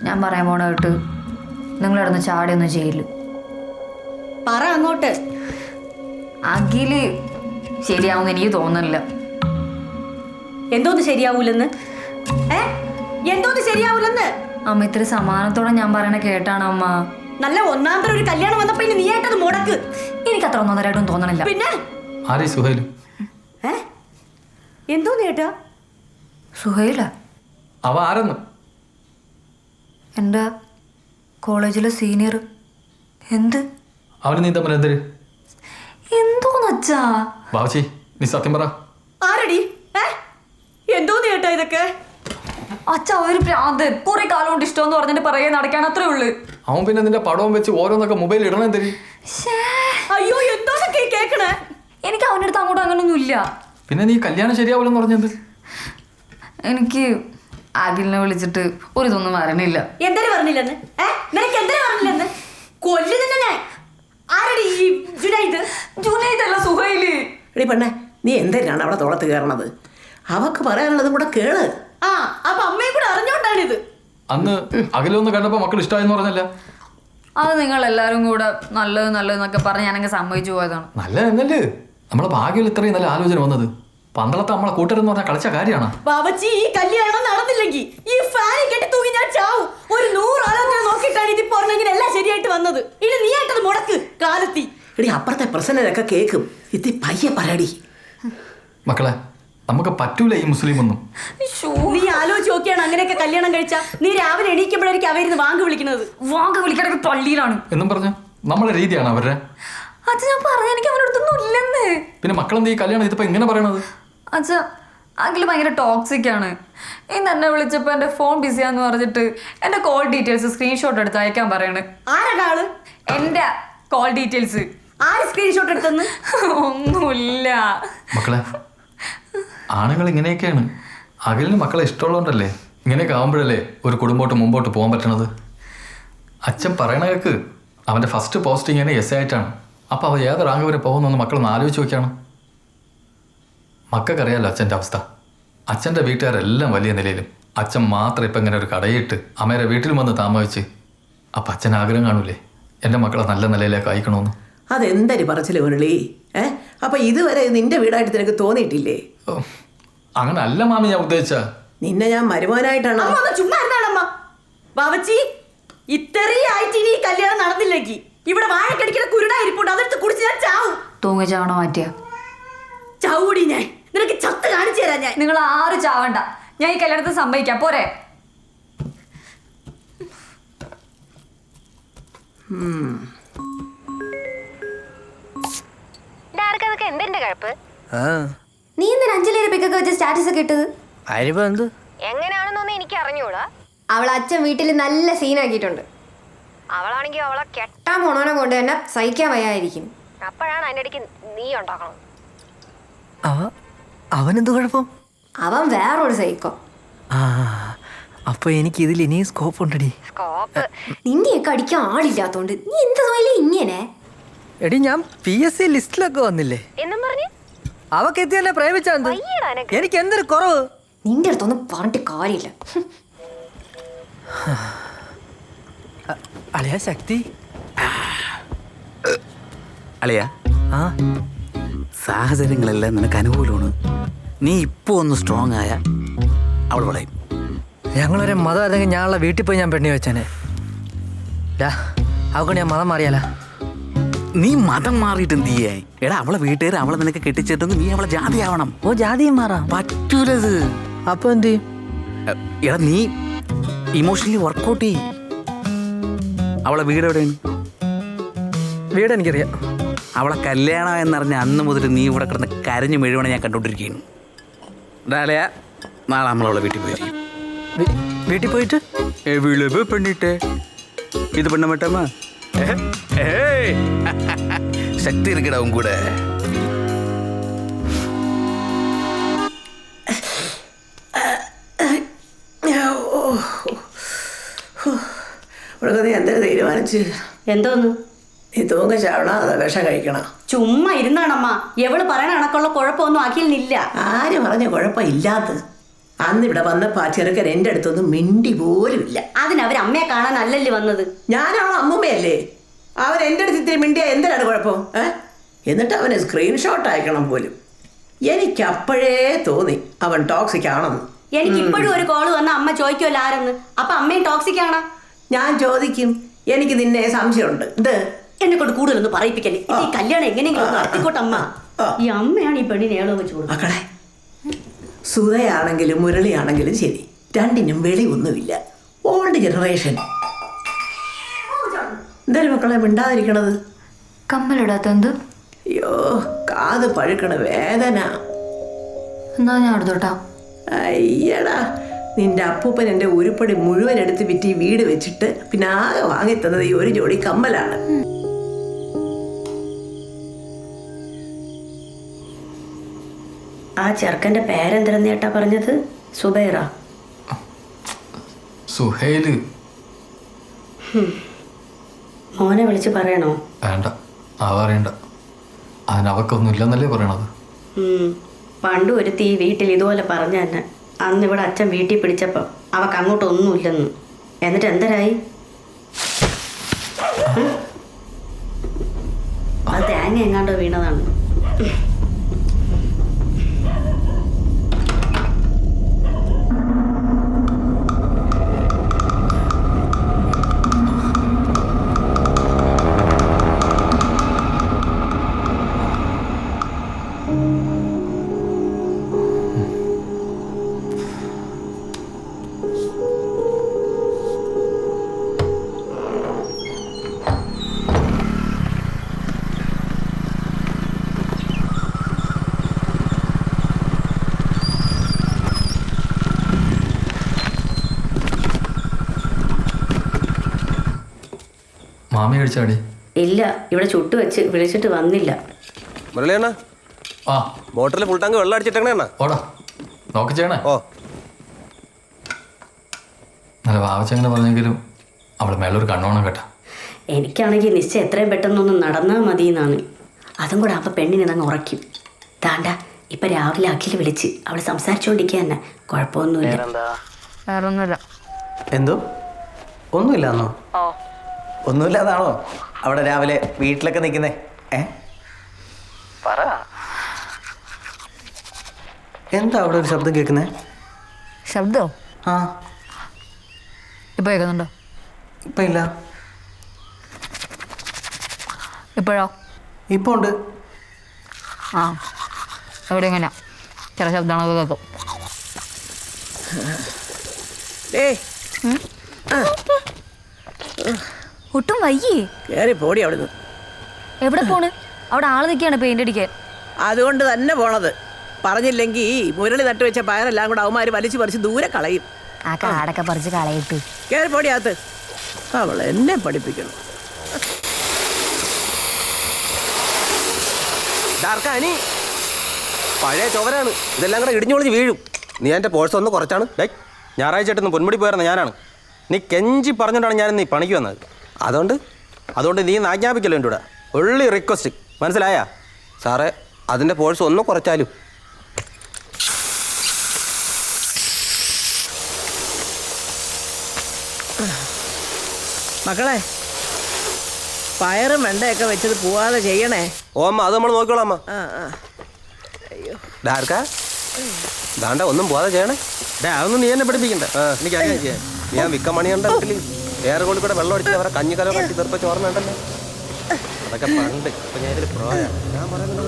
ഞാൻ പറയാൻ പോണ കേട്ട് നിങ്ങളിടന്ന് ചാടിയൊന്നും ചെയ്യില്ല. പറ അങ്ങോട്ട്. അഖില് ശരിയാവുമെന്ന് എനിക്ക് തോന്നുന്നില്ല. എന്തോന്ന് ശരിയാവൂലെന്ന്? എന്തോന്ന് ശരിയാവൂലെന്ന്? അമ്മ ഇത്ര സമാധാനത്തോടെ ഞാൻ പറയണ കേട്ടാണ് അമ്മ. നല്ല ഒന്നാന്തരം ഒരു കല്യാണം വന്നപ്പോ ഇനി നീയായിട്ടത് മുടക്ക്. എനിക്ക് അത്ര ഒന്നൊന്നരായിട്ടൊന്നും തോന്നണില്ല. പിന്നെ എന്തോന്ന് കേട്ടാ? സുഹൈല അവ ആരെന്ന്? എൻ്റെ കോളേജിലെ സീനിയർ. എന്ത് അവന് നീ തമ്മിൽ എന്തൊരു എന്തോന്നച്ചാ? ബാബുച്ചി നീ സത്യം പറ. ആരടി? എന്തോന്ന് കേട്ടാ ഇതൊക്കെ? അച്ഛാ ഒരു പ്രാന്തൻ. കുറെ കാലം കൊണ്ട് ഇഷ്ടമെന്ന് പറഞ്ഞിട്ട് പറയാൻ നടക്കാൻ അത്രേ ഉള്ളു. അവൻ പിന്നെ നിന്റെ പടവും വെച്ച് ഓരോന്നൊക്കെ മൊബൈൽ ഇടണം എന്തൊരു? അയ്യോ എന്തോന്നൊക്കെ കേക്കണേ? എനിക്ക് അവൻ്റെ അടുത്ത് അങ്ങോട്ടും അങ്ങനൊന്നും ഇല്ല. പിന്നെ നീ കല്യാണം ശരിയാവില്ലെന്ന് പറഞ്ഞത്? എനിക്ക് അഖിലിനെ വിളിച്ചിട്ട് ഒരു ഇതൊന്നും വരണില്ല. എന്തിനു പറഞ്ഞില്ലെന്ന്? നിനക്ക് എന്തിനു പറഞ്ഞില്ലെന്ന്? കൊല്ലു തന്നെ ഞാൻ. ആരടി ഈ ജുനൈദ്? ജുനൈദല്ല, സുഹൈല്. എടി പെണ്ണെ, നീ എന്തിനാണ് അവിടെ തോളത്ത് കയറണത്? അവക്ക് പറയാനുള്ളതും കൂടെ കേള്. അപ്പൊ അമ്മയും കൂടെ അറിഞ്ഞോണ്ടാണിത്. അന്ന് അഖിലൊന്ന് കണ്ടപ്പോ മക്കൾ ഇഷ്ടമായെന്ന് പറഞ്ഞല്ല? അത് നിങ്ങൾ എല്ലാരും കൂടെ നല്ലത് നല്ലതെന്നൊക്കെ പറഞ്ഞ് ഞാനങ്ങ് സമ്മതിച്ചു പോയതാണ്. നല്ല എന്നല്ലേ നമ്മളെ ഭാഗ്യം ഇത്രയും നല്ല ആലോചന വന്നത്. പന്തളത്തെ നമ്മളെ കൂട്ടരെന്ന് പറഞ്ഞാൽ കളിച്ച കാര്യമാണ്. ബാബച്ചി, ഈ കല്യാണം നടന്നില്ലെങ്കിൽ ഈ ഫാനി കെട്ടി തൂങ്ങി ഞാൻ ചാവും. ഒരു 100 ആലോചന നോക്കിയിട്ടാണ് ഇത് പറഞ്ഞെങ്കിൽ എല്ലാം ശരിയായിട്ട് വന്നത്. ഇനി നീ ആയിട്ടത് മുടക്ക് കാലത്തി. എടി അപ്പുറത്തെ പ്രശ്നമൊക്കെ കേൾക്കും. ഇത് പയ്യെ പറയടി. മക്കളെ നമുക്ക് പറ്റൂല ഈ മുസ്ലിം ഒന്നും. നീ ആലോചിച്ച് നോക്കിയാണ് അങ്ങനെയൊക്കെ കല്യാണം കഴിച്ചാ നീ രാവിലെ എണീക്കുമ്പോഴായിരിക്കും അവരുന്ന് വാങ്ങ് വിളിക്കുന്നത്. വാങ്ങ് വിളിക്കണമെങ്കിൽ പള്ളിയിലാണ് എന്നും പറഞ്ഞു നമ്മളെ രീതിയാണ് അവരുടെ. അത് ഞാൻ പറഞ്ഞ എനിക്ക് അവനടുത്തൊന്നും ഇല്ലെന്ന്. പിന്നെ മക്കളെന്ത് ഈ കല്യാണം ഇതിപ്പോ ഇങ്ങനെ പറയണത്? അച്ഛാ അഖില് ഭയങ്കര ടോക്സിക് ആണ്. ഇന്ന് എന്നെ വിളിച്ചപ്പോ എന്റെ ഫോൺ ബിസിയാന്ന് പറഞ്ഞിട്ട് എന്റെ കോൾ ഡീറ്റെയിൽസ് സ്ക്രീൻഷോട്ട് എടുത്ത് അയക്കാൻ പറയണ്. ആരാ ആള്? എന്റെ കോൾ ഡീറ്റെയിൽസ്. ആര് സ്ക്രീൻഷോട്ട് എടുത്തെന്ന്? ഒന്നുമില്ല മക്കളെ, ആണുങ്ങൾ ഇങ്ങനെയൊക്കെയാണ്. അഖിലിന് മക്കളെ ഇഷ്ടമുള്ളതുകൊണ്ടല്ലേ ഇങ്ങനെയൊക്കെ ആവുമ്പോഴല്ലേ ഒരു കുടുംബോട്ട് മുമ്പോട്ട് പോകാൻ പറ്റണത്. അച്ഛൻ പറയണ കേക്ക് അവൻ്റെ ഫസ്റ്റ് പോസ്റ്റിംഗ് തന്നെ എസ് ആയിട്ടാണ്. അപ്പോൾ അവ ഏത് റാങ്ക് വരെ പോകുന്നൊന്ന് മക്കളൊന്ന് ആലോചിച്ച് നോക്കിയാണ്. മക്കൾക്കറിയാലോ അച്ഛൻ്റെ അവസ്ഥ. അച്ഛൻ്റെ വീട്ടുകാരെല്ലാം വലിയ നിലയിലും അച്ഛൻ മാത്രം ഇപ്പം ഇങ്ങനെ ഒരു കടയിട്ട് അമ്മേരെ വീട്ടിൽ വന്ന് താമസിച്ച്. അപ്പം അച്ഛൻ ആഗ്രഹം കാണൂലേ എൻ്റെ മക്കളെ നല്ല നിലയിലേക്ക് അയക്കണമെന്ന്? അതെന്തരി പറച്ചില് മുരളി. അപ്പൊ ഇതുവരെ നിന്റെ വീടായിട്ട് നിനക്ക് തോന്നിയിട്ടില്ലേ? അങ്ങനെ അല്ല മാമി ഞാൻ ഉദ്ദേശിച്ച. നിന്നെ ഞാൻ മരുമോനായിട്ടാണ്. ചുമ്മാ എന്താണമ്മ? ബാബച്ചി, ഇത്രയും ആയിട്ട് ഇനി ഈ കല്യാണം നടന്നില്ലെങ്കിൽ ഇവിടെ വാഴക്കടിക്കുന്ന കുരുടായിരിപ്പുണ്ട്. അതെടുത്ത് കുടിച്ച് ഞാൻ ചാവും. തൂങ്ങ ചാവണ മാറ്റിയ ചാവൂടി ഞാൻ. നിനക്ക് ചത്ത് കാണിച്ചു തരാം ഞാൻ. നിങ്ങൾ ആരും ചാവണ്ട. ഞാൻ ഈ കല്യാണത്തിന് സമ്മതിക്കാം. പോരെ? നീ എന്തിനാ അഞ്ജലിയുടെ പിക്കൊക്കെ വെച്ച് സ്റ്റാറ്റസ് ഒക്കെ ഇട്ടത്? എങ്ങനെയാണെന്നൊന്നും എനിക്ക് അറിഞ്ഞൂടാ. അവളെ അച്ഛൻ വീട്ടിൽ നല്ല സീനാക്കിയിട്ടുണ്ട്. അവളാണെങ്കിൽ അവളെ കെട്ടാൻ പോണോനെ കൊണ്ട് തന്നെ സഹിക്കാൻ വയ്യായിരിക്കും. അപ്പോഴാണ് അതിൻ്റെ ഇടയ്ക്ക് നീ ഉണ്ടാക്കണം. അവനെന്ത് കുഴപ്പം? അവൻ വേറൊരു സൈക്കോ. അപ്പൊ എനിക്ക് ഇതിൽ ഇനിയും സ്കോപ്പ് ഉണ്ടടി. സ്കോപ്പ് നിന്നെയൊക്കെ അടിക്കാൻ ആളില്ലാത്തോണ്ട് നീ എന്ത് തോന്നില്ല ഇങ്ങനെ. എടി ഞാൻ PSC ലിസ്റ്റിലൊക്കെ വന്നില്ലേ എന്നും പറഞ്ഞ് അവക്ക് എത്തി എന്നെ പ്രേമിച്ചെന്ത്? എനിക്ക് എന്തൊരു കുറവ്? നിന്റെ അടുത്തൊന്നും പറഞ്ഞിട്ട് കാര്യമില്ല. അളിയ ശക്തി അളിയ, സാഹചര്യങ്ങളെല്ലാം നിനക്ക് അനുകൂലമാണ്. നീ ഇപ്പോൾ ഒന്ന് സ്ട്രോങ് ആയ അവൾ പറയും. ഞങ്ങളൊരു മതം അല്ലെങ്കിൽ ഞാനുള്ള വീട്ടിൽ പോയി ഞാൻ പെണ്ണി വെച്ചേനെ. അവക്കൊണ്ട് ഞാൻ മതം മാറിയാല. നീ മതം മാറിയിട്ട് എന്ത് ചെയ്യായി? എടാ അവളെ വീട്ടുകാർ അവളെ നിനക്ക് കെട്ടിച്ചിട്ടെങ്കിൽ നീ അവളെ ജാതി ആവണം. ഓ ജാതിയും മാറാം പറ്റൂലത്. അപ്പൊ എന്ത് ചെയ്യും? എടാ നീ ഇമോഷണലി വർക്കൗട്ട് ചെയ്യും. അവളെ വീട് എവിടെയാണ്? വീട് എനിക്കറിയാം. അവളെ കല്യാണം എന്നറിഞ്ഞ അന്ന് മുതൽ നീ ഇവിടെ കിടന്ന് കരഞ്ഞു മെഴുവണ ഞാൻ കണ്ടോണ്ടിരിക്കുകയാണ്. ഡാലയാ നാളെ നമ്മളവളെ വീട്ടിൽ പോയിരിക്കും. വീട്ടിൽ പോയിട്ട് വിളിവ് പെണ്ണിട്ടേ ഇത് പെണ്ണ മട്ടമ്മ ശക്തി ഇരിക്കടാവും കൂടെ. നീ എന്തൊരു തീരുമാനിച്ച്? എന്തോന്ന്? നീ തൂങ്ങ ചാവണ അതോ വിഷം കഴിക്കണം? ചുമ്മാ ഇരുന്നാണമ്മ. എവള് പറയണ കണക്കുള്ള കുഴപ്പമൊന്നും അഖിലിനില്ല. ആര് പറഞ്ഞ കുഴപ്പമില്ലാത്തത്? അന്ന് ഇവിടെ വന്നപ്പോ ആ ചെറുക്കൻ എൻ്റെ അടുത്തൊന്നും മിണ്ടി പോലും ഇല്ല. അതിനവർ കാണാൻ അല്ലല്ലേ വന്നത്. ഞാൻ അവളെ അമ്മൂമ്മയല്ലേ. അവൻ എൻ്റെ അടുത്ത് ഇത്തിരി മിണ്ടിയ എന്തിനാണ് കുഴപ്പം? എന്നിട്ട് അവന് സ്ക്രീൻഷോട്ട് അയക്കണം പോലും. എനിക്ക് അപ്പോഴേ തോന്നി അവൻ ടോക്സിക് ആണെന്ന്. എനിക്ക് ഇപ്പോഴും ഒരു കോള് വന്ന അമ്മ ചോദിക്കുമല്ലോ ആരെന്ന്. അപ്പൊ അമ്മയും ടോക്സിക് ആണോ? ഞാൻ ചോദിക്കും. എനിക്ക് നിന്നെ സംശയമുണ്ട്. ഇത് എന്നെ കൊണ്ട് കൂടുതലൊന്നും പറയിപ്പിക്കല്ലേ. ഈ കല്യാണം എങ്ങനെയെങ്കിലും നടത്തിക്കോട്ടെ അമ്മ. ഈ അമ്മയാണ് ഈ പെണ്ണിനെ ഏളോ വെച്ച് കൊടുക്കുന്നത്. മക്കളെ, സുധയാണെങ്കിലും മുരളിയാണെങ്കിലും ശരി, രണ്ടിനും വെളിയൊന്നുമില്ല. Old generation. എന്തായാലും മക്കളെ മിണ്ടാതിരിക്കണത്? കമ്മലിടാത്ത എന്ത്? അയ്യോ, കാത് പഴുക്കണ വേദന. എന്നാ ഞാൻ എടുത്തോട്ടാ. അയ്യടാ, നിന്റെ അപ്പൂപ്പൻ എൻ്റെ ഉരുപ്പടി മുഴുവൻ എടുത്ത് വിറ്റ് ഈ വീട് വെച്ചിട്ട് പിന്നെ ആകെ വാങ്ങിത്തന്നത് ഈ ഒരു ജോഡി കമ്മലാണ്. ആ ചെറുക്കന്റെ പേരെന്തിരെന്ന് ചേട്ടാ പറഞ്ഞത്? സുബൈറ? സുഹൈല്. മോനെ വിളിച്ച് പറയണോ? വേണ്ട, പറയണ്ട. അതിനവക്കൊന്നും ഇല്ലെന്നല്ലേ പറയണത്. പണ്ട് ഒരുത്തി ഈ വീട്ടിൽ ഇതുപോലെ പറഞ്ഞ തന്നെ. അന്ന് ഇവിടെ അച്ഛൻ വീട്ടിൽ പിടിച്ചപ്പം അവക്ക് അങ്ങോട്ടൊന്നുമില്ലെന്ന്. എന്നിട്ട് എന്തരായി? അത് തേങ്ങ എങ്ങാണ്ടോ വീണതാണ്. മാമി കഴിച്ചാടി? ഇല്ല, ഇവിടെ ചുട്ടു വെച്ച് വിളിച്ചിട്ട് വന്നില്ല. മുരളിയണ്ണ, ആ മോട്ടറിൽ ഫുൾ ടാങ്ക് വെള്ളം അടിച്ചിട്ടേണ. ഓടാ, നോക്കി ചെയ്യണേ. ഓ, നല്ല വാവച്ചങ്ങനെ പറഞ്ഞെങ്കിലും അവള് മേലൊരു കണ്ണോണം കേട്ടാ. എനിക്കാണെങ്കിൽ നിശ്ചയം എത്രയും പെട്ടെന്നൊന്നും നടന്നാൽ മതി എന്നാണ്. അതും കൂടെ അപ്പം പെണ്ണിനെ അങ്ങ് ഉറയ്ക്കും. താണ്ട ഇപ്പം രാവിലെ അഖിൽ വിളിച്ച് അവൾ സംസാരിച്ചുകൊണ്ടിരിക്കുക തന്നെ. കുഴപ്പമൊന്നുമില്ല. വേറൊന്നുമില്ല. എന്തോ ഒന്നുമില്ലാന്നോ? ഒന്നുമില്ലാതാണോ അവിടെ രാവിലെ വീട്ടിലൊക്കെ നിൽക്കുന്നേ? പറ, എന്താ അവിടെ ഒരു ശബ്ദം കേൾക്കുന്നേ? ശബ്ദോ? ആ, ഇപ്പൊ കേൾക്കുന്നുണ്ടോ? ഇപ്പം ഇല്ല. ഇപ്പോഴോ? ഇപ്പോൾ ഉണ്ട്. ആ, എവിടെ എങ്ങനെയാ ചില ശബ്ദങ്ങളൊക്കെ കേൾക്കും. ഒട്ടും വയ്യേ. കയറി പോടി അവിടുന്ന്. എവിടെ പോണ്? അവിടെ ആള് നിൽക്കുകയാണ് പെയിന്റ് അടിക്കാൻ. അതുകൊണ്ട് തന്നെ പോണത്. പറഞ്ഞില്ലെങ്കിൽ മുരളി നട്ടുവെച്ച പയറെല്ലാം കൂടെ അവന്മാര് വലിച്ചു പറിച്ച് ദൂരെ കളയും. ആ കാടൊക്കെ പറിച്ച് കളയിട്ട്. കയറി പോടി അകത്ത്. അവൾ എന്നെ പഠിപ്പിക്കണം. ഡാർക്കാനി പഴയ ചോവരാണ്. ഇതെല്ലാം കൂടെ ഇടിഞ്ഞു പൊളിച്ച് വീഴും. നീ എൻ്റെ പോഴ്സ് ഒന്ന് കുറച്ചാണ്. ഞായറാഴ്ച ആയിട്ടൊന്ന് പൊന്മുടി പോയിരുന്ന ഞാനാണ്. നീ കെഞ്ചി പറഞ്ഞുകൊണ്ടാണ് ഞാൻ നീ പണിക്ക് വന്നത്. അതുകൊണ്ട് നീ ആജ്ഞാപിക്കല്ലോ എൻ്റെ കൂടെ. ഉള്ളി റിക്വസ്റ്റ്, മനസ്സിലായാ? സാറേ, അതിൻ്റെ പോഴ്സ് ഒന്ന് കുറച്ചാലും. മക്കളെ, പയറും വെണ്ടയൊക്കെ വെച്ചത് പോവാതെ ചെയ്യണേ. ഓ അമ്മ, അത് നമ്മൾ നോക്കിക്കോളാം അമ്മ. ഡാർക്ക ദാണ്ട ഒന്നും പോവാതെ ചെയ്യണേ. അതൊന്നും നീ എന്നെ പഠിപ്പിക്കണ്ട. എനിക്കറിയാം ചെയ്യാൻ. ഞാൻ വിക്കമണിയുണ്ട വീട്ടിൽ ഏറെ കൊണ്ട് കൂടെ വെള്ളം അടിച്ച് അവരെ കഞ്ഞിക്കലോ കട്ടി തെറിപ്പ ചോർന്നുണ്ടല്ലോ. അതൊക്കെ പണ്ട്. ഇപ്പൊ ഞാൻ ഇതിൽ പ്രോയാ. ഞാൻ പറയുന്നത്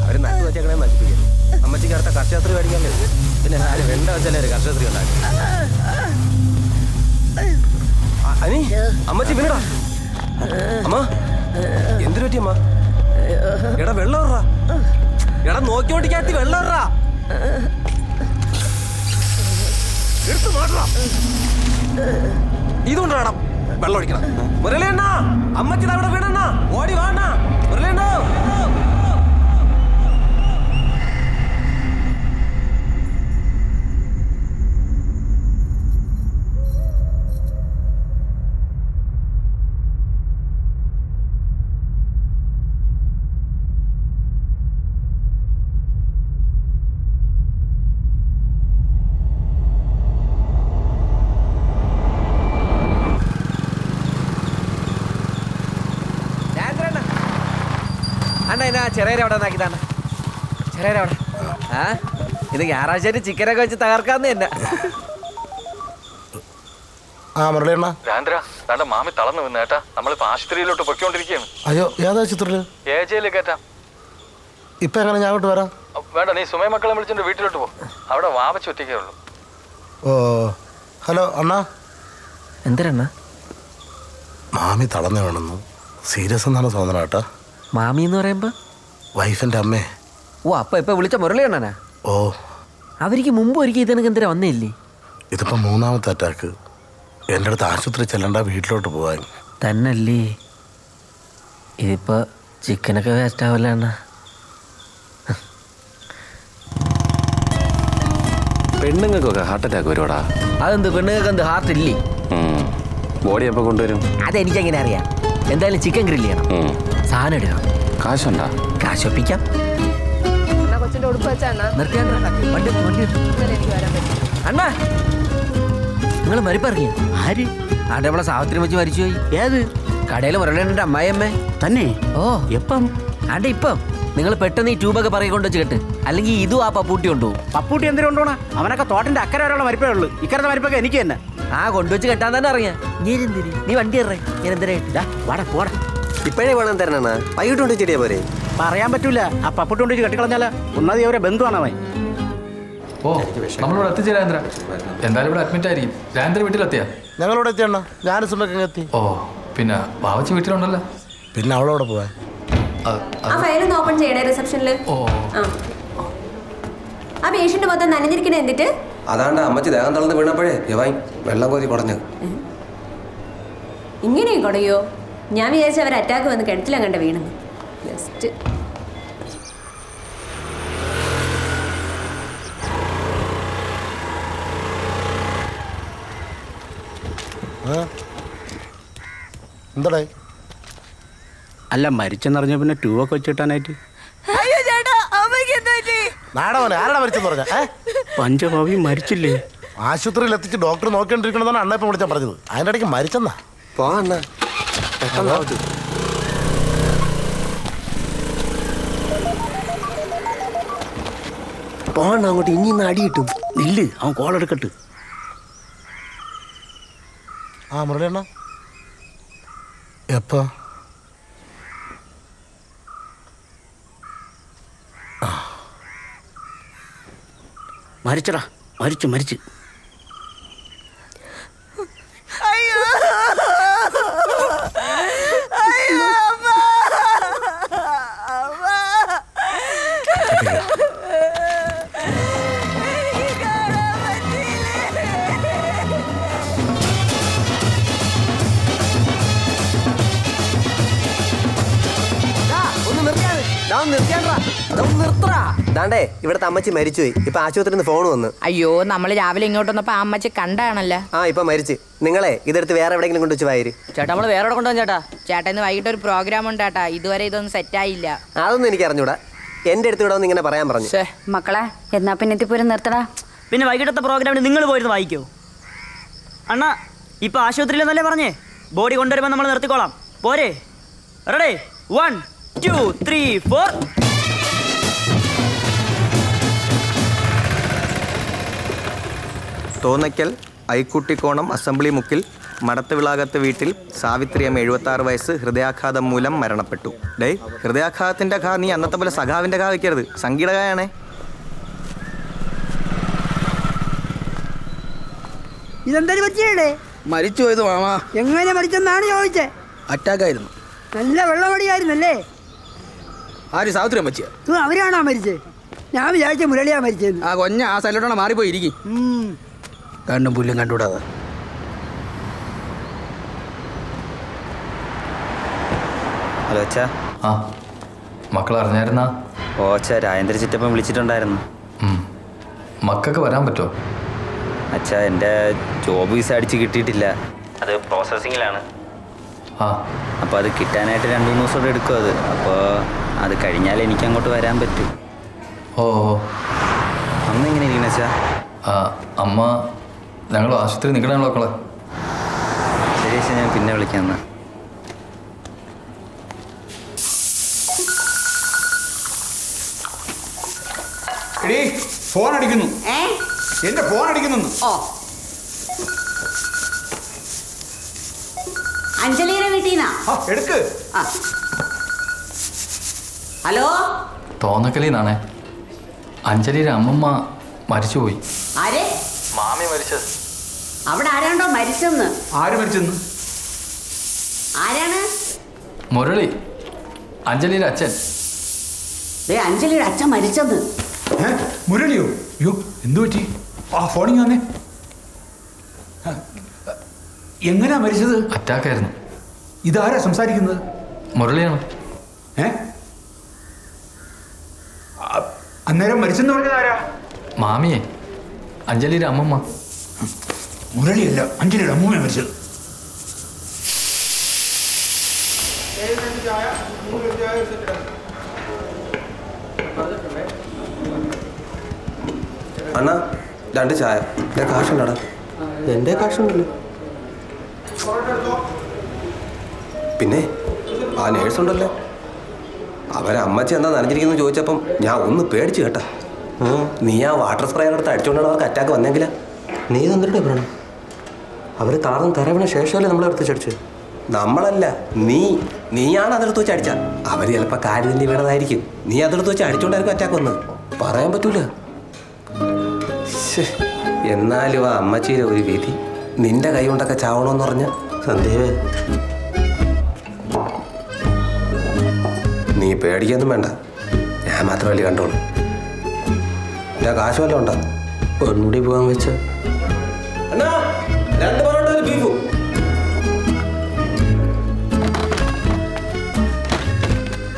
അവര് നട്ടു വെച്ചേക്കണേ നശിപ്പിക്കാൻ. അമ്മച്ചിക്ക് അടുത്ത കർഷകശ്രീ മേടിക്കാൻ കഴിയും. പിന്നെ ആര് വെണ്ട വെച്ചാലേ ഒരു കർഷകശ്രീ ഉണ്ടാക്കി. അനി അമ്മച്ചി പിന്നടാ. അമ്മ എന്തിനു പറ്റി അമ്മ? എടാ വെള്ളം ഇറ. എടാ നോക്കിയോണ്ടിക്കകത്തി വെള്ളം ഇറ. എടുത്തു നോട്ടണം. ഇതുകൊണ്ടാണ് വെള്ളം ഒഴിക്കണം. മുരളിയണ്ണ, അമ്മച്ചി അവിടെ വീണണ്ണ. ഓടി വാണ മുരളിയണ്ണ. ചെറിയ അവിടെ നാക്കിതാണ് ചെറിയ അവിടെ. ആ ഇത് ഞായറാഴ്ച ചിക്കനൊക്കെ വെച്ച് തകർക്കാന്ന് തന്നെ. ആ മുരളിയണ്ണ. രാന്ദ്ര താണ്ട മാമി തളർന്നു വന്നു ഏട്ടാ. നമ്മളിപ്പോ ആശുപത്രിയിലോട്ട് പൊയ്ക്കൊണ്ടിരിക്കുകയാണ്. അയ്യോ ഏതാ ആശുപത്രിയില്? ഏജയില് കയറ്റാം. ഇപ്പൊ എങ്ങനെ ഞാൻ അങ്ങോട്ട് വരാം? വേണ്ട, നീ സുമയ മക്കളെ വിളിച്ചിട്ട് വീട്ടിലോട്ട് പോ. അവിടെ വാവച്ച് ഒറ്റയ്ക്കേ ഉള്ളൂ. ഓ ഹലോ അണ്ണാ. എന്തരണ്ണ? മാമി തളർന്നു വേണമെന്നു. സീരിയസ് എന്നാണ് തോന്നണ കേട്ടാ. മാമി എന്ന് പറയുമ്പോ വൈഫിന്റെ അമ്മേ. ഓ അപ്പൊ ഇപ്പൊ വിളിച്ച മുരളിയണ്ണനാ? ഓ അവർക്ക് മുമ്പ് ഒരിക്കൽ ഇതിനൊക്കെ എന്തിനാ വന്നില്ലേ? ഇതിപ്പോ 3ാമത്തെ അറ്റാക്ക്. എൻ്റെ അടുത്ത് ആശുപത്രി ചെല്ലണ്ട, വീട്ടിലോട്ട് പോവാൻ. തന്നല്ലേ? ഇതിപ്പോ ചിക്കനൊക്കെ വേസ്റ്റ് ആവല്ലേ അണ്ണ? പെണ്ണുങ്ങൾക്കൊക്കെ ഹാർട്ട് അറ്റാക്ക് വരുവാടാ. അതെന്ത് പെണ്ണുങ്ങൾക്ക് എന്ത് ഹാർട്ട് ഇല്ലേ? ബോഡി എപ്പോൾ കൊണ്ടുവരും? അതെനിക്കെങ്ങനെ അറിയാം. എന്തായാലും ചിക്കൻ ഗ്രില്ല് ചെയ്യണം, സാധനം എടുക്കണം. കാശുണ്ടാ? കാശ് ഒപ്പിക്കാം. അണ്ണാ നിങ്ങൾ മരിപ്പറിഞ്ഞ ആര്? ആരുടെ നമ്മളെ സാവിത്രി വെച്ച് മരിച്ചുപോയി. ഏത്? കടയിൽ മുരളിയുടെ അമ്മായിയമ്മേ. തന്നെ? ഓ എപ്പം? ആണ്ടെ ഇപ്പം. നിങ്ങൾ പെട്ടെന്ന് ഈ ട്യൂബൊക്കെ പറയി കൊണ്ടുവച്ച് കേട്ട്, അല്ലെങ്കിൽ ഇതും ആ പപ്പൂട്ടി കൊണ്ടുപോകും. പപ്പൂട്ടി എന്തിനു കൊണ്ടുപോണ? അവനൊക്കെ തോട്ടന്റെ അക്കരെ വരെയുള്ള മരിപ്പേ ഉള്ളൂ. ഇക്കരത്തെ മരിപ്പൊക്കെ എനിക്ക് തന്നെ. ആ കൊണ്ടുവച്ച് കെട്ടാൻ തന്നെ അറിയാം. നീ വണ്ടി ഇറേ, ഞാൻ എന്തിനാ വാടാ പോടാ. ഇപ്പോഴേ വേണം തരണ, വൈകിട്ട് കൊണ്ട് ചെടിയാ പോരെ? പറയാൻ പറ്റൂല. ആ പപ്പൂട്ടി കൊണ്ട് കെട്ടിക്കളഞ്ഞാല ഒന്നാതി അവരെ ബന്ധുവാണ് അവൻ. ഓ നമ്മളിവിടെ എത്തിച്ച രാന്ദ്ര. എന്തായാലും ഇവിടെ അഡ്മിറ്റ് ആയിരിക്കും. രാന്ദ്ര വീട്ടിലെത്തിയാ? ഞങ്ങളിവിടെ എത്തിയണ്ണ. ഞാനും സുമയൊക്കെ എത്തി. ഓ പിന്നെ വാവച്ച് വീട്ടിലുണ്ടല്ലോ. പിന്നെ അവളവിടെ പോവാൻ. ആ ഫയലൊന്ന് ഓപ്പൺ ചെയ്യണേ റിസപ്ഷനിൽ. ഓ ആ പേഷ്യന്റ് മൊത്തം നനഞ്ഞിരിക്കണേ എന്നിട്ട്. അതാണ്ട് അമ്മച്ചി ദേഹം തളർന്ന് വീണപ്പോഴേ യവായി വെള്ളം കോരി കുടഞ്ഞത്. ഇങ്ങനെയും കുടയോ? ഞാൻ വിചാരിച്ച അവർ അറ്റാക്ക് വന്ന് കിണറ്റിലങ്ങണ്ട വീണെന്ന്. ജസ്റ്റ് എന്താടേ? അല്ല മരിച്ചെന്നറിഞ്ഞ പിന്നെ ട്യൂബൊക്കെ വെച്ചിട്ടാനായിട്ട് നാടവനെ ആരാടാ മരിച്ചെന്ന് പറഞ്ഞ? പഞ്ചഭാവി മരിച്ചില്ലേ? ആശുപത്രിയിൽ എത്തിച്ച് ഡോക്ടർ നോക്കിക്കൊണ്ടിരിക്കണമെന്നാണ് അണ്ണ ഇപ്പം വിളിച്ചാൽ പറഞ്ഞത്. അതിൻ്റെ ഇടയ്ക്ക് മരിച്ചെന്നാ. പോവാ പോണ അങ്ങോട്ട്. ഇനി ഇന്ന് അടി കിട്ടും. ഇല്ല് അവൻ കോൾ എടുക്കട്ട്. ആ മുരളിയണ്ണ എപ്പോ? മരിച്ചടാ, മരിച്ചു. ദാണ്ടേ ഇവിടുത്തെ അമ്മച്ചി മരിച്ചുപോയി. ഇപ്പൊ ആശുപത്രിയിൽ നിന്ന് ഫോൺ വന്നു. അയ്യോ നമ്മൾ രാവിലെ ഇങ്ങോട്ട് വന്നപ്പോ അമ്മച്ചി കണ്ടാണല്ലോ. ആ ഇപ്പൊ മരിച്ച്. നിങ്ങളെ ഇതെടുത്ത് വേറെ എവിടെയെങ്കിലും കൊണ്ടുവച്ച് വായിര്. ചേട്ടാ നമ്മള് വേറെ എവിടെ കൊണ്ടുപോകാൻ ചേട്ടാ? ചേട്ടാ ഇന്ന് വൈകിട്ട് ഒരു പ്രോഗ്രാം ഉണ്ട് ചേട്ടാ. ഇതുവരെ ഇതൊന്നും സെറ്റ് ആയില്ല. അതൊന്നും എനിക്ക് അറിഞ്ഞൂടാ. എന്റെ അടുത്ത് ഇവിടെ വന്ന് ഇങ്ങനെ പറയാൻ പറഞ്ഞു. മക്കളെ എന്നാ പിന്നെ എത്തിപ്പൂരം നിർത്തടാ. പിന്നെ വൈകിട്ടത്തെ പ്രോഗ്രാമിന് നിങ്ങൾ പോയിരുന്നു വായിക്കോ? അണ്ണാ ഇപ്പൊ ആശുപത്രിയിലെന്നല്ലേ പറഞ്ഞേ? ബോഡി കൊണ്ടുവരുമ്പോൾ നമ്മൾ നിർത്തിക്കോളാം. പോരെ? റെഡി 1 2 3 4. തോന്നയ്ക്കൽ ഐക്കുട്ടിക്കോണം അസംബ്ലി മുക്കിൽ മടത്തുവിളാകത്ത് വീട്ടിൽ സാവിത്രിയമ്മ 76 വയസ്സ് ഹൃദയാഘാതം മൂലം മരണപ്പെട്ടു. ഡേ ഹൃദയാഘാതത്തിന്റെ ഘാ നീ അന്നത്തെ പോലെ സഖാവിന്റെ ഘാ വയ്ക്കരുത്. സംഗീതകായാണേ. ഇതെന്തായാലും പറ്റിയേ? മരിച്ചു പോയത് മാമാ. എങ്ങനെ മരിച്ചെന്നാണ് ചോദിച്ചേ? അറ്റാക്കായിരുന്നു. നല്ല വെള്ളമടിയായിരുന്നല്ലേ? ആര്? സാവിത്രി അമ്മച്ചിയാ? അവരാണോ മരിച്ചേ? ഞാൻ വിചാരിച്ച മുരളിയാ മരിച്ചത്. ആ കൊഞ്ഞ ആ സൈഡിലോട്ടാണ് മാറിപ്പോയി ഇരിക്കും. കണ്ടും പുല്ലും കണ്ടുകൂടാതെ. ഹലോ അച്ഛാ. ആ മക്കൾ അറിഞ്ഞായിരുന്നാ? ഓ അച്ഛാ, രാജേന്ദ്ര ചിറ്റപ്പൻ വിളിച്ചിട്ടുണ്ടായിരുന്നു. മക്കൾക്ക് വരാൻ പറ്റുമോ? അച്ഛാ എൻ്റെ ജോബ് വിസ അടിച്ച് കിട്ടിയിട്ടില്ല. അത് പ്രോസസ്സിങ്ങിലാണ്. ആ അപ്പോൾ അത് കിട്ടാനായിട്ട് 2-3 ദിവസം കൂടെ എടുക്കും. അപ്പോൾ അത് കഴിഞ്ഞാൽ എനിക്ക് അങ്ങോട്ട് വരാൻ പറ്റും. ഓ അമ്മ എങ്ങനെ ഇരിക്കണ അച്ഛാ? അമ്മ ഞങ്ങൾ ആശുപത്രി നിൽക്കണമല്ലോ മക്കളെ. ശരി അച്ഛാ, ഞാൻ പിന്നെ വിളിക്കാം. എന്നാൽ എടീ ഫോൺ അടിക്കുന്നു. എന്റെ ഫോൺ അടിക്കുന്നു. ഓ അഞ്ജലിയുടെ വീട്ടീന്നാ? എടുക്ക്. ഹലോ, തോന്നക്കലിന്നാണേ. അഞ്ജലിയുടെ അമ്മമ്മ മരിച്ചുപോയി. ആരെ? മാമി മരിച്ചത്. അവിടെ ആരാണ്ടോ മരിച്ചെന്ന്. ആര് മരിച്ചെന്ന്? ആരാണ്? മുരളി, അഞ്ജലിയുടെ അച്ഛൻ. അഞ്ജലിയുടെ അച്ഛൻ മരിച്ചെന്ന്. മുരളിയോ? അയ്യോ, എന്തു പറ്റി? ആ ഫോണിങ് വന്നേ. എങ്ങനെയാ മരിച്ചത്? അറ്റാക്കായിരുന്നു. ഇതാരാ സംസാരിക്കുന്നത്? മുരളിയാണ്. അന്നേരം മരിച്ചെന്ന് പറഞ്ഞത് ആരാ? മാമിയെ, അഞ്ജലിയുടെ അമ്മമ്മ. മുരളിയല്ല, അഞ്ജലിയുടെ അമ്മൂമ്മ മരിച്ചത്. അണ്ണാ 2 ചായ. എൻ്റെ കാശുണ്ടടാ. എൻ്റെ കാശുണ്ടല്ലോ. പിന്നെ ആ നേഴ്സുണ്ടല്ലോ, അവരമ്മച്ചി എന്താ നനഞ്ഞിരിക്കുന്നു ചോദിച്ചപ്പം ഞാൻ ഒന്ന് പേടിച്ചു കേട്ടാ. നീ ആ വാട്ടർ സ്പ്രേ എടുത്ത് അടിച്ചുകൊണ്ടാണ് അവർക്ക് അറ്റാക്ക് വന്നെങ്കിലാ. നീ തന്നിട്ടേ പറയണം. അവർ തളർന്ന് തരവിന് ശേഷമല്ലേ നമ്മളെടുത്ത് ചടിച്ചത്? നമ്മളല്ല, നീയാണ് അതെടുത്ത് വെച്ച് അടിച്ച. അവർ ചിലപ്പോൾ കാര്യത്തിൻ്റെ വീണതായിരിക്കും. നീ അതെടുത്ത് വെച്ച് അടിച്ചുകൊണ്ടായിരിക്കും അറ്റാക്ക് വന്നത്. പറയാൻ പറ്റൂല. എന്നാലും ആ അമ്മച്ചിയുടെ ഒരു വിധി. നിന്റെ കൈ കൊണ്ടൊക്കെ ചാവണമെന്ന് പറഞ്ഞ സന്ദേഹേ. നീ പേടിക്കൊന്നും വേണ്ട, ഞാൻ മാത്രമല്ലേ കണ്ടോളൂ. ഞാൻ കാശ് വല്ലതും ഉണ്ടോ? ഒന്നുകൂടി പോകാൻ വെച്ച ബീഫും.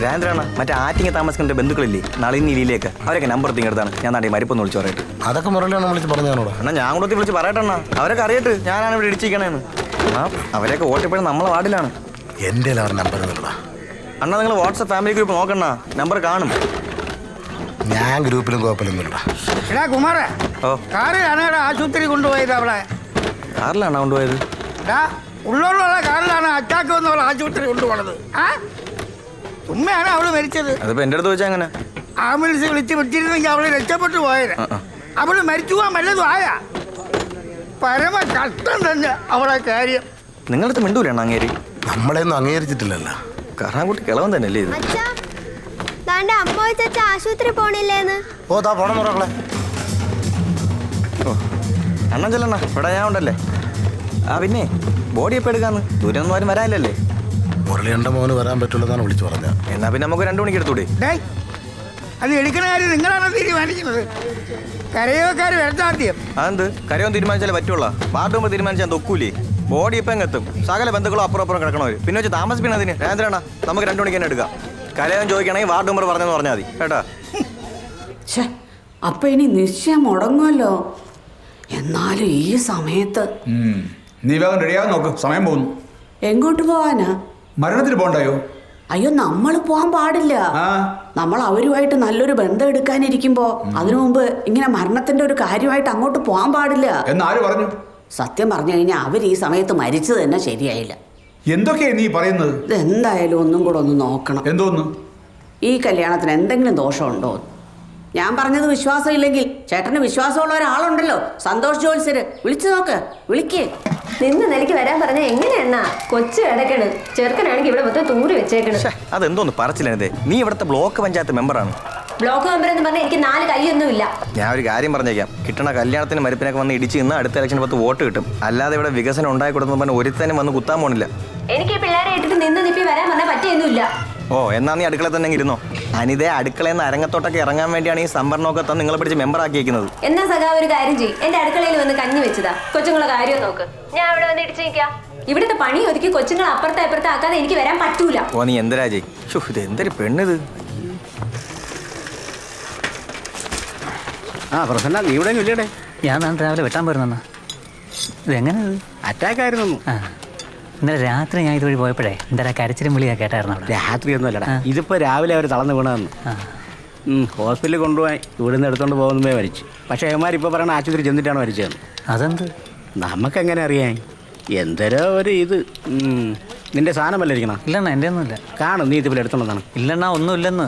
രാജേന്ദ്രണ്ണ, മറ്റേ ആറ്റിങ്ങ താമസിക്കുന്ന ബന്ധുക്കളില്ലേ നളിനി ഇലിയിലേക്ക്, അവരൊക്കെ നമ്പർ തിങ്ങെടുത്താണ്. ഞാൻ നാട്ടെ മരിപ്പൊന്ന് വിളിച്ചു പറയട്ടെ. അതൊക്കെ മുരളിയാണ് വിളിച്ച് പറഞ്ഞാണോടാ? എന്നാ ഞാൻ കൂടെ വിളിച്ച് പറയട്ടെണ്ണ, അവരൊക്കെ അറിയട്ടെ ഞാനാണ് ഇവിടെ ഇടിച്ചിരിക്കണേന്ന്. ആ അവരെയൊക്കെ ഓട്ടിപ്പോഴും നമ്മളെ വാർഡിലാണ്. എൻ്റെ നമ്പർ ഒന്നുമില്ലടാ. അണ്ണാ നിങ്ങൾ വാട്സപ്പ് ഫാമിലി ഗ്രൂപ്പ് നോക്കണ്ണ, നമ്പർ കാണും. ഞാൻ ഗ്രൂപ്പിലും കുഴപ്പമില്ലൊന്നുമില്ലടാ. എടാ കുമാരേ, കാറിലാണ് ആശുപത്രി കൊണ്ടുപോയത്. അവിടെ കാറിലാണോ കൊണ്ടുപോയത്? ഉള്ള കാറിലാണ് അറ്റാക്ക് വന്നവൾ ആശുപത്രി കൊണ്ടുപോണത്. ഉമ്മയാണ് അവള് മരിച്ചത്. അതിപ്പോ എന്റെ അടുത്ത് വെച്ചാൽ അങ്ങനെ ആംബുലൻസ് വിളിച്ച് വിട്ടിരുന്നെങ്കിൽ അവള് രക്ഷപ്പെട്ടു പോയത്. അവള് മരിച്ചു പോകാൻ വല്ലതും ആയ പരമ കഷ്ടം തന്നെ അവളെ കാര്യം. നിങ്ങളടുത്ത് മിണ്ടൂല അങ്ങേരി? നമ്മളെയൊന്നും അംഗീകരിച്ചിട്ടില്ലല്ലോ. കറാൻകുട്ടി കിളവൻ തന്നെ ഇത്. അമ്മ വെച്ച ആശുപത്രി പോണില്ലേന്ന്. ഓ താ പോണം മക്കളെ. അണ്ണൻ ചെല്ലണ്ണ, ഇവിടെ ഞാൻ ഉണ്ടല്ലേ. ആ പിന്നെ ബോഡി എപ്പോൾ എടുക്കാന്ന്? ദൂരം ഒന്നും ആരും വരാനില്ലല്ലേ? മുരളിയുടെ മോന് വരാൻ പറ്റുള്ളതാണ് വിളിച്ചു പറഞ്ഞ. എന്നാ പിന്നെ നമുക്ക് 2 മണിക്ക് എടുത്തൂടെ? അത് എടുക്കണ കാര്യം നിങ്ങളാണ് തീരുമാനിക്കുന്നത്. കരയോക്കാര് വരട്ടാദ്യം. അതെന്ത് കരയോൻ തീരുമാനിച്ചാലേ പറ്റുള്ള? വാർഡ് മുമ്പ് തീരുമാനിച്ചാൽ തൊക്കൂലേ? ബോഡി ഇപ്പം എത്തും. സകല ബന്ധുക്കളും അപ്പുറം കിടക്കണവര് പിന്നെ വെച്ച് താമസിപ്പിക്കണതിന്. രാജേന്ദ്രണ്ണ, നമുക്ക് 2 മണിക്ക് തന്നെ എടുക്കാം. കരയോൻ ചോദിക്കണമെങ്കിൽ വാർഡ് മെമ്പർ പറഞ്ഞെന്ന് പറഞ്ഞാൽ മതി കേട്ടാ. അപ്പൊ ഇനി നിശ്ചയം മുടങ്ങുമല്ലോ. എന്നാലും ഈ സമയത്ത് നീ വേഗം റെഡിയാകാൻ നോക്ക്, സമയം പോകുന്നു. എങ്ങോട്ട് പോവാനാ? മരണത്തിന് പോണ്ടായോ? അയ്യോ, നമ്മൾ പോകാൻ പാടില്ല. നമ്മൾ അവരുമായിട്ട് നല്ലൊരു ബന്ധം എടുക്കാനിരിക്കുമ്പോ അതിനു മുമ്പ് ഇങ്ങനെ മരണത്തിന്റെ ഒരു കാര്യമായിട്ട് അങ്ങോട്ട് പോകാൻ പാടില്ല. എന്നാര് പറഞ്ഞു? സത്യം പറഞ്ഞു കഴിഞ്ഞാൽ അവർ ഈ സമയത്ത് മരിച്ചത് തന്നെ ശരിയായില്ല. എന്തൊക്കെയാ നീ പറയുന്നത്? ഇതെന്തായാലും ഒന്നും കൂടെ ഒന്ന് നോക്കണം. എന്തോന്ന്? ഈ കല്യാണത്തിന് എന്തെങ്കിലും ദോഷമുണ്ടോ? ഞാൻ പറഞ്ഞത് വിശ്വാസം ഇല്ലെങ്കിൽ ചേട്ടന് വിശ്വാസമുള്ള ഒരാളുണ്ടല്ലോ, സന്തോഷ് ജോത്സ്യര്. വിളിച്ചു നോക്ക്, വിളിക്കേ. നിന്ന് നിലയ്ക്ക് വരാൻ പറഞ്ഞ എങ്ങനെയെണ്ണ? കൊച്ചു കിടക്കണ്, ചെറുക്കനാണെങ്കിൽ ഇവിടെ മൊത്തം തൂരി വെച്ചേക്കണ്. അതെന്തോന്ന് പറച്ചില്ലേ? നീ ഇവിടുത്തെ ബ്ലോക്ക് പഞ്ചായത്ത് മെമ്പറാണ്. ബ്ലോക്ക് മെമ്പർ എന്ന് പറഞ്ഞാൽ എനിക്ക് 4 കൈയൊന്നുമില്ല. ഞാൻ ഒരു കാര്യം പറഞ്ഞേക്കാം, കിട്ടണ കല്യാണത്തിന് മരിപ്പിനൊക്കെ വന്ന് ഇടിച്ച് നിന്ന് അടുത്ത ഇലക്ഷന് 10 വോട്ട് കിട്ടും. അല്ലാതെ ഇവിടെ വികസനം ഉണ്ടായി കൊടുത്തെന്ന് പറഞ്ഞാൽ ഒരുത്തനും വന്ന് കുത്താൻ പോണില്ല. എനിക്ക് ഈ പിള്ളേരെ ഇട്ടിട്ട് നിന്ന് നിപ്പി വരാൻ പറഞ്ഞാൽ പറ്റിയൊന്നുമില്ല. ഓ എന്നാ നീ അടുക്കളയിൽ തന്നെ ഇരുന്നോ. അനിതേ അടുക്കളയിൽ നിന്ന് അരങ്ങത്തോട്ടൊക്കെ ഇറങ്ങാൻ വേണ്ടിയാണ് ഈ സംവരണമൊക്കെ തന്നെ നിങ്ങളെ പിടിച്ച് മെമ്പർ ആക്കിയിരിക്കുന്നത്. എന്നാ സഖാ ഒരു കാര്യം ചെയ്യും, എന്റെ അടുക്കളയിൽ വന്ന് കഞ്ഞി വെച്ചതാ. കൊച്ചുങ്ങളെ കാര്യം നോക്ക്, ഞാൻ ഇവിടെ വന്ന് ഇടിച്ചു നിൽക്കാം. ഇവിടുത്തെ പണി ഒതുക്കി കൊച്ചുങ്ങൾ അപ്പുറത്തെ ആക്കാതെ എനിക്ക് വരാൻ പറ്റൂല. ഓ നീ എന്തരാ ചെയ്? ഇത് എന്തൊരു പെണ്ണിത്. പ്രസന്ന, നീ ഇവിടെ ഇല്ലേടേ? ഞാൻ രാവിലെ വെട്ടാൻ പോരുന്ന. ഇതെങ്ങനെ അറ്റാക്ക് ആയിരുന്നു. ഇന്നലെ രാത്രി ഞാൻ ഇതുവഴി പോയപ്പോഴേ എന്താ കരച്ചിലും വിളിയാ കേട്ടായിരുന്നു. രാത്രി ഒന്നും അല്ലടാ, ഇതിപ്പോ രാവിലെ അവർ തളർന്ന് വീണതെന്ന്. ഹോസ്പിറ്റലിൽ കൊണ്ടുപോയി ഇവിടുന്ന് എടുത്തോണ്ട് പോകുന്നേ മരിച്ചു. പക്ഷേ അവന്മാരിപ്പോൾ പറയണ ആശുപത്രി ചെന്നിട്ടാണ് മരിച്ചതെന്ന്. അതെന്ത് നമുക്കെങ്ങനെ അറിയാൻ? എന്തരോ ഒരു ഇത്. നിന്റെ സാധനമല്ല ഇരിക്കണം. ഇല്ലെണ്ണ, എൻ്റെ ഒന്നുമില്ല. കാണും, നീ ഇതുപോലെ എടുത്തോണ്ടാണ്. ഇല്ലെണ്ണ, ഒന്നുമില്ലെന്ന്.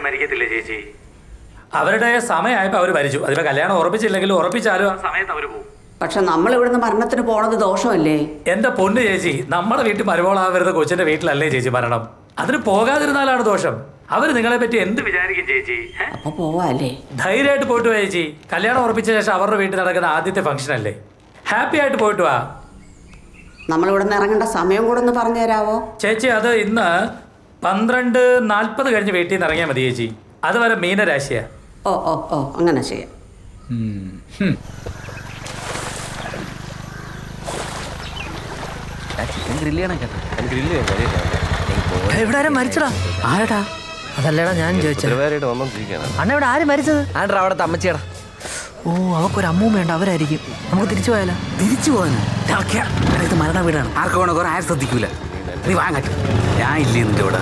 മരിക്കത്തില്ലേ ചേച്ചി? അവരുടെ സമയമായപ്പോൾ അവർ മരിച്ചു. അതിപ്പോൾ കല്യാണം ഉറപ്പിച്ചില്ലെങ്കിലും ഉറപ്പിച്ചാലും ആ സമയത്ത് അവർ പോകും. പക്ഷെ നമ്മൾ ഇവിടുന്ന് മരണത്തിന് പോണത് ദോഷമല്ലേ? എൻ്റെ പൊണ്ണ് ചേച്ചി, നമ്മുടെ വീട്ടിൽ മരുമോളാവരുത് കൊച്ചിൻ്റെ വീട്ടിലല്ലേ ചേച്ചി മരണം. അതിന് പോകാതിരുന്നാലാണ് ദോഷം. അവർ നിങ്ങളെ പറ്റി എന്ത് വിചാരിക്കും ചേച്ചി? അപ്പൊ പോവാല്ലേ? ധൈര്യമായിട്ട് പോയിട്ട് വാ ചേച്ചി. കല്യാണം ഉറപ്പിച്ച ശേഷം അവരുടെ വീട്ടിൽ നടക്കുന്ന ആദ്യത്തെ ഫംഗ്ഷൻ അല്ലേ. ഹാപ്പി ആയിട്ട് പോയിട്ട് വാ. നമ്മൾ ഇവിടുന്ന് ഇറങ്ങേണ്ട സമയം കൂടെ ഒന്ന് പറഞ്ഞു തരാവോ? ചേച്ചി അത് ഇന്ന് 12:40 കഴിഞ്ഞ് വീട്ടിൽ നിന്ന് ഇറങ്ങിയാൽ മതി ചേച്ചി. അതുവരെ മീനരാശിയാ. ഓ ഓ ഓ അങ്ങനെ ചെയ്യാം. ചിക്കൻ ഗ്രില്ല് ചെയ്യണം കേട്ടോ. ഇവിടെ ആരും മരിച്ചടാ? ആരടാ? അതല്ലടാ ഞാൻ ചോദിച്ചത്. അണ്ണ ഇവിടെ ആര് മരിച്ചത്? ആണ്ടാ അവിടുത്തെ അമ്മച്ചിയടാ. ഓ അവക്കൊരു അമ്മൂമ്മയുണ്ട്, അവരായിരിക്കും. നമുക്ക് തിരിച്ചു പോയാലോ? തിരിച്ചു പോകാനോ? ഇത് മരണ വീടാണ്. ആർക്ക് വേണോ കുറെ ആരും ശ്രദ്ധിക്കൂല. നീ വാങ്ങട്ടെ, ഞാൻ ഇല്ലേ നിന്റെ ഇവിടെ.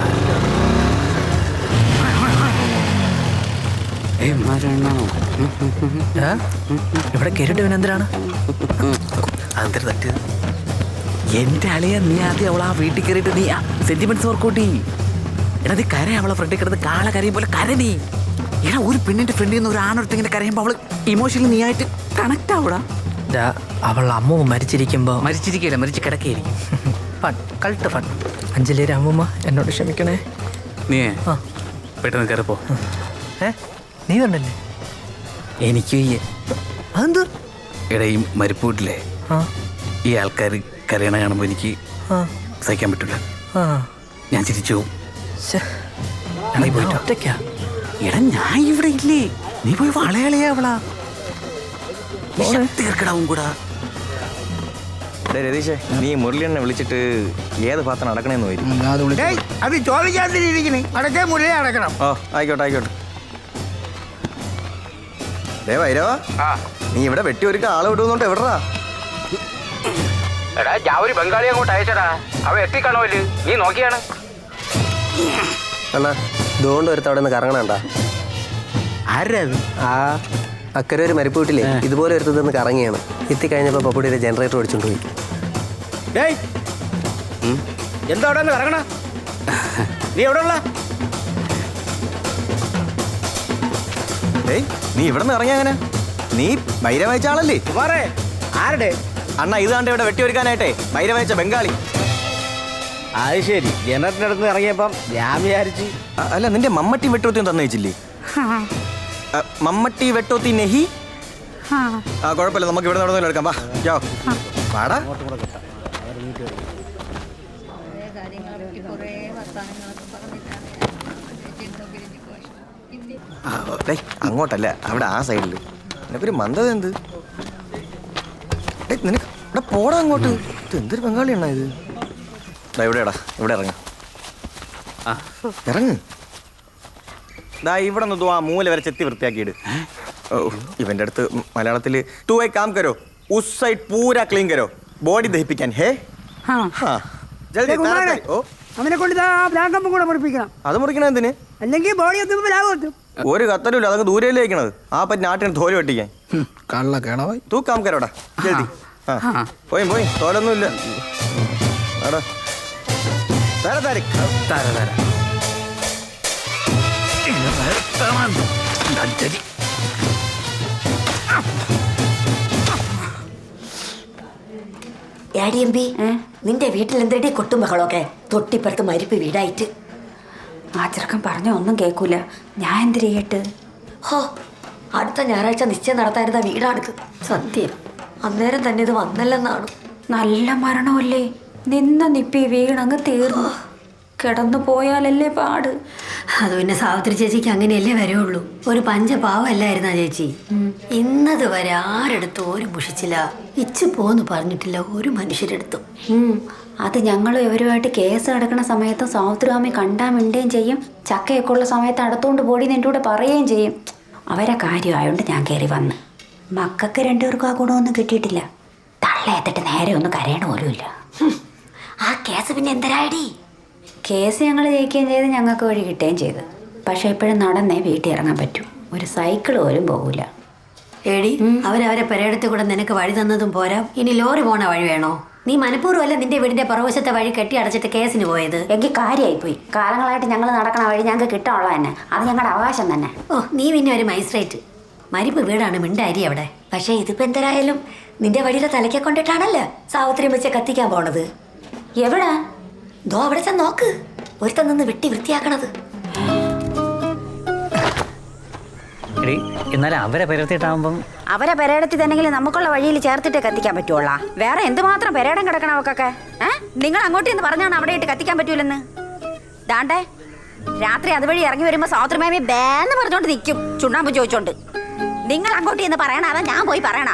ഇവിടെ കയറിട്ട് എന്തിനാണ് അതെന്തൊരു തട്ടിയത്? എന്റെ അളിയ നീ ആദ്യം അവളെ ആ വീട്ടിൽ കയറിയിട്ട് നീ സെന്റിമെന്റ്സ് വർക്കൗട്ട് ചെയ്യും. എടാ നീ കര അവളെ ഫ്രണ്ടിൽ കിടന്ന് കാള കരയും പോലെ കര നീ. എടാ ഒരു പെണ്ണിന്റെ ഫ്രണ്ടിൽ നിന്ന് ഒരു ആണൊരുത്ത് ഇങ്ങനെ കരയുമ്പോൾ അവള് ഇമോഷണലി നീ ആയിട്ട് കണക്ട് ആവൂടാ. അവൾ അമ്മൂമ്മ മരിച്ചിരിക്കുമ്പോ മരിച്ചിരിക്കയില്ല, മരിച്ച് കിടക്കുകയായിരിക്കും. Fun cult fun. അഞ്ജലിയുടെ അമ്മൂമ്മ എന്നോട് ക്ഷമിക്കണേ. നീ പെട്ടെന്ന് കയറിപ്പോ. നീ കണ്ടല്ലേ? എനിക്ക് അതെന്ത്? എടാ ഈ മരിപ്പൂട്ടില്ലേ ഈ ആൾക്കാർ കരയണ കാണുമ്പോൾ എനിക്ക് സഹിക്കാൻ പറ്റില്ല. ഞാൻ ചിരിച്ചു പോവും. നീ പോയിട്ട് ഒറ്റയ്ക്കാ? എടാ ഞാൻ ഇവിടെ ഇല്ലേ, നീ പോയി വളയാളിയാ അവളാ. തീർക്കടാവും കൂടാ. രതീഷേ, നീ മുരളിയെന്നെ വിളിച്ചിട്ട് ഏത് ഭാഗത്താണ് അടക്കണേന്ന് പോയി. അത് ചോദിക്കാതിരിക്കണേ. അടക്കേ മുരളി അടക്കണം. ഓ ആയിക്കോട്ടെ ആയിക്കോട്ടെ. ഭൈരവ, നീ ഇവിടെ വെട്ടി ഒരുക്ക ആളെ വിടുന്നുണ്ട്. എവിടാ? എടാ ഞാൻ ഒരു ബംഗാളി അങ്ങോട്ട് അയച്ചടാ. അവ എത്തിക്കാണോല്, നീ നോക്കിയാണ്. അണ്ണാ ഇതുകൊണ്ട് ഒരുത്ത അവിടെ നിന്ന് കറങ്ങണണ്ട. ആരാ അത്? ആ അക്കരെ ഒരു മരിപ്പ് വീട്ടില്ലേ ഇതുപോലെ ഒരുത്തത് നിന്ന് കറങ്ങിയാണ്. എത്തിക്കഴിഞ്ഞപ്പോൾ പപ്പുടിയുടെ ജനറേറ്റർ ഓടിച്ചോണ്ട് പോയി. എന്താ അവിടെ നിന്ന് കറങ്ങണ? നീ എവിടെ ഉള്ള? നീ ഇവിടെ നിന്ന് ഇറങ്ങിയ അങ്ങനെ? നീ ഭൈരവ അയച്ച ആളല്ലേ? ആരുടെ അണ്ണ ഇത് കണ്ട് ഇവിടെ വെട്ടി ഒരുക്കാനായിട്ടേ ഭൈരവ അയച്ച ബംഗാളി. അത് ശരി. ജനറേറ്ററിന്റെ അടുത്ത് ഇറങ്ങിയപ്പം ഞാൻ വിചാരിച്ചു. അല്ല നിന്റെ മമ്മട്ടി വെട്ടോത്തിയും തന്നു വെച്ചില്ലേ? മമ്മട്ടി വെട്ടോത്തി നെഹി. ആ കുഴപ്പമില്ല, നമുക്ക് ഇവിടെ നടന്നു എടുക്കാം. വാ ജോ പാടാ. അങ്ങോട്ടല്ല, അവിടെ ആ സൈഡില്. നിനക്കൊരു മന്ദത എന്ത്? നിനക്ക് ഇവിടെ പോടാ അങ്ങോട്ട്. ഇത് എന്തൊരു ബംഗാളിയാണോ ഇത്? എവിടെയാടാ? ഇവിടെ ഇറങ്ങ ഇറങ്ങ്. ദാ ഇവിടെ നിന്ന് ആ മൂല വരെ ചെത്തി വൃത്തിയാക്കിയിട്. ഇവന്റെ അടുത്ത് മലയാളത്തിൽ തൂ ഏ കാം കരോ ഉസ് സൈഡ് പൂരാ ക്ലീൻ കരോ ബോഡി ദഹിപ്പിക്കാൻ. ഹേ അവനെ കൊണ്ട് ബ്ലാങ്കമ്പും കൂടെ മുറിപ്പിക്കണം. അത് മുറിക്കണ എന്തിന്? അല്ലെങ്കിൽ ബോഡി എത്തുമ്പോൾ ലാഭം എത്തും. ഒരു കത്തലുമില്ല, അതൊക്കെ ദൂരല്ലേ വയ്ക്കണത്. ആ പറ്റി നാട്ടിന് തോല് വെട്ടിക്കാൻ. കള്ള കേണവായി തൂ കാം കരോടാ ജൽദി. പോയി പോയി, തോലൊന്നുമില്ല. ആടാ തര താരിഖ് തര തര ഏടിയമ്പി നിന്റെ വീട്ടിൽ എന്തേടി കൊട്ടും ബഹളമൊക്കെ? തൊട്ടിപ്പുറത്ത് മരിപ്പ് വീടായിട്ട്. ആ ചെറുക്കൻ പറഞ്ഞ ഒന്നും കേൾക്കൂല. ഞാൻ എന്ത് ചെയ്യട്ട്? ഹോ അടുത്ത ഞായറാഴ്ച നിശ്ചയം നടത്തായിരുന്ന വീടാണിത്. സത്യം അന്നേരം തന്നെ ഇത് വന്നല്ലെന്നാണ്. നല്ല മരണമല്ലേ? നിന്ന നിപ്പി വീണങ്ങ് തീർന്നു. കിടന്നു പോയാലല്ലേ പാട്. അത് പിന്നെ സാവിത്രി ചേച്ചിക്ക് അങ്ങനെയല്ലേ വരുള്ളൂ. ഒരു പഞ്ചപാവല്ലായിരുന്ന ചേച്ചി. ഇന്നത് വരെ ആരെടുത്തും ഒരു മുഷിച്ചില്ല. ഇച്ചു പോന്ന് പറഞ്ഞിട്ടില്ല ഒരു മനുഷ്യരെടുത്തും. അത് ഞങ്ങളും ഇവരുമായിട്ട് കേസ് നടക്കുന്ന സമയത്ത് സാവിത്രിമാമി കണ്ടാൻ മിണ്ടുകയും ചെയ്യും. ചക്കയൊക്കെ ഉള്ള സമയത്ത് അടുത്തോണ്ട് പോടി നിൻ്റെ കൂടെ പറയുകയും ചെയ്യും. അവരെ കാര്യമായോണ്ട് ഞാൻ കയറി വന്ന്. മക്കൾക്ക് രണ്ടുപേർക്കും ആ ഗുണമൊന്നും കിട്ടിയിട്ടില്ല. തള്ളയെത്തിട്ട് നേരെ ഒന്നും കരയണ പോലുമില്ല. ആ കേസ് പിന്നെ എന്തരായടി? കേസ് ഞങ്ങൾ ജയിക്കുകയും ചെയ്ത് ഞങ്ങൾക്ക് വഴി കിട്ടുകയും ചെയ്ത്. പക്ഷെ എപ്പോഴും നടന്നേ വീട്ടിൽ ഇറങ്ങാൻ പറ്റൂ. ഒരു സൈക്കിൾ പോലും പോകില്ല. ഏടി അവരവരെ പെരേടത്ത് കൂടെ നിനക്ക് വഴി തന്നതും പോരാ, ഇനി ലോറി പോണ വഴി വേണോ? നീ മനഃപൂർവ്വമല്ല നിന്റെ വീടിന്റെ പുറവശത്തെ വഴി കെട്ടി അടച്ചിട്ട് കേസിന് പോയത്. എങ്കിൽ കാര്യമായിപ്പോയി. കാലങ്ങളായിട്ട് ഞങ്ങൾ നടക്കണ വഴി ഞങ്ങൾക്ക് കിട്ടാനുള്ള തന്നെ, അത് ഞങ്ങളുടെ അവകാശം തന്നെ. ഓ, നീ പിന്നെ ഒരു മജിസ്ട്രേറ്റ്. മരിപ്പ് വീടാണ്, മിണ്ടാരി അവിടെ. പക്ഷേ ഇതിപ്പോ എന്തരായാലും നിന്റെ വഴിയുടെ തലയ്ക്കെ കൊണ്ടിട്ടാണല്ലോ സാവിത്രി വെച്ച് കത്തിക്കാൻ പോണത്. എവിടെ? ദോ അവിടെ ചെന്ന് നോക്ക്, ഒരുത്തൻ നിന്ന് വെട്ടി വൃത്തിയാക്കണത്. എന്നാലും അവരെ പെരത്തിട്ടാകുമ്പം അവരെ പെരേടത്തി തന്നെങ്കിലും നമുക്കുള്ള വഴിയിൽ ചേർത്തിട്ടേ കത്തിക്കാൻ പറ്റുള്ളൂ. വേറെ എന്തുമാത്രം പെരേടം കിടക്കണം അവർക്കൊക്കെ. നിങ്ങൾ അങ്ങോട്ട് എന്ന് പറഞ്ഞാണ് അവിടെ ഇട്ട് കത്തിക്കാൻ പറ്റൂലെന്ന്. ദാണ്ടേ രാത്രി അതുവഴി ഇറങ്ങി വരുമ്പോ സാവിത്രിമേമി ബേന്ന് പറഞ്ഞോണ്ട് നിൽക്കും, ചുണ്ണാമ്പ് ചോദിച്ചോണ്ട്. നിങ്ങൾ അങ്ങോട്ട് എന്ന് പറയണ, അതാ ഞാൻ പോയി പറയണ.